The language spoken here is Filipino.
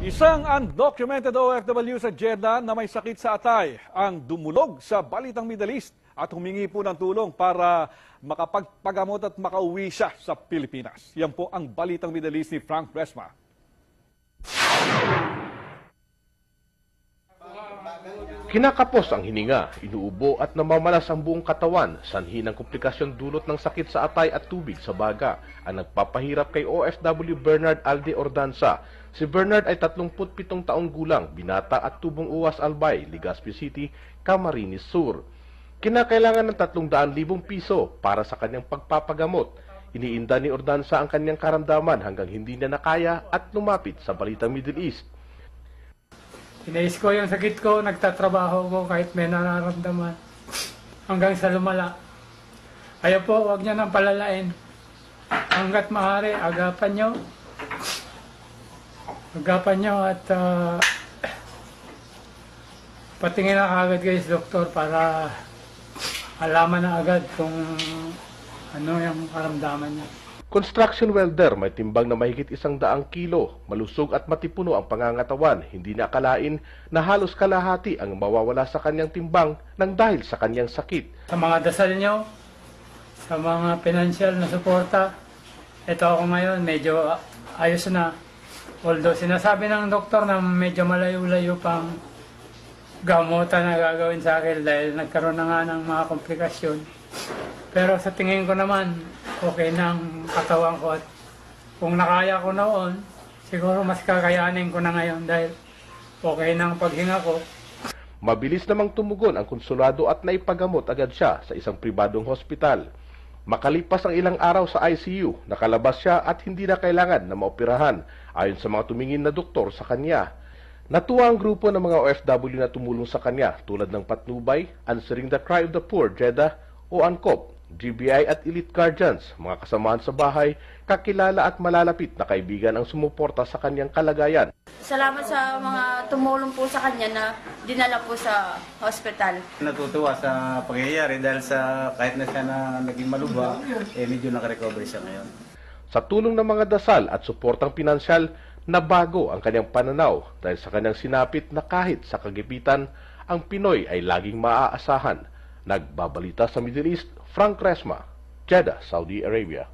Isang undocumented OFW sa Jeddah na may sakit sa atay ang dumulog sa Balitang Middle East at humingi po ng tulong para makapagpagamot at makauwi siya sa Pilipinas. Yan po ang Balitang Middle East ni Frank Resma. Kinakapos ang hininga, inuubo at namamalas ang buong katawan, sanhi ng komplikasyon dulot ng sakit sa atay at tubig sa baga ang nagpapahirap kay OFW Bernard Alde Ordanza. Si Bernard ay 37 taong gulang, binata at tubong uwas Albay, Legazpi City, Camarines Sur. Kinakailangan ng 300,000 piso para sa kanyang pagpapagamot. Iniinda ni Ordanza ang kanyang karamdaman hanggang hindi na nakaya at lumapit sa Balitang Middle East. Inais ko yung sakit ko, nagtatrabaho ko kahit may nararamdaman hanggang sa lumala. Ayaw po, huwag niya nang palalain. Hanggat maaari, agapan nyo. Agapan nyo at patingin na agad kayo sa doktor para alaman na agad kung ano yung karamdaman niya. Construction welder, may timbang na mahigit 100 kilo, malusog at matipuno ang pangangatawan, hindi na akalain na halos kalahati ang mawawala sa kanyang timbang nang dahil sa kanyang sakit. Sa mga dasal nyo, sa mga financial na suporta, ito ako ngayon medyo ayos na. Although sinasabi ng doktor na medyo malayo-layo pang gamutan na gagawin sa akin dahil nagkaroon na nga ng mga komplikasyon. Pero sa tingin ko naman, okay na ang katawan ko at kung nakaya ko noon, siguro mas kakayanin ko na ngayon dahil okay na ang paghinga ko. Mabilis namang tumugon ang konsulado at naipagamot agad siya sa isang pribadong hospital. Makalipas ang ilang araw sa ICU, nakalabas siya at hindi na kailangan na maoperahan ayon sa mga tumingin na doktor sa kanya. Natuwa ang grupo ng mga OFW na tumulong sa kanya tulad ng Patnubay, Answering the Cry of the Poor, Jeddah o ANCOP, GBI at Elite Guardians, mga kasamahan sa bahay, kakilala at malalapit na kaibigan ang sumuporta sa kanyang kalagayan. Salamat sa mga tumulong po sa kanya na dinala po sa hospital. Natutuwa sa pangyayari dahil sa kahit na siya na naging malubha, medyo nakarecover siya ngayon. Sa tulong ng mga dasal at suportang pinansyal, nabago ang kanyang pananaw dahil sa kanyang sinapit na kahit sa kagipitan, ang Pinoy ay laging maaasahan. Nagbabalita sa Middle East, Frank Resma, Jeddah, Saudi Arabia.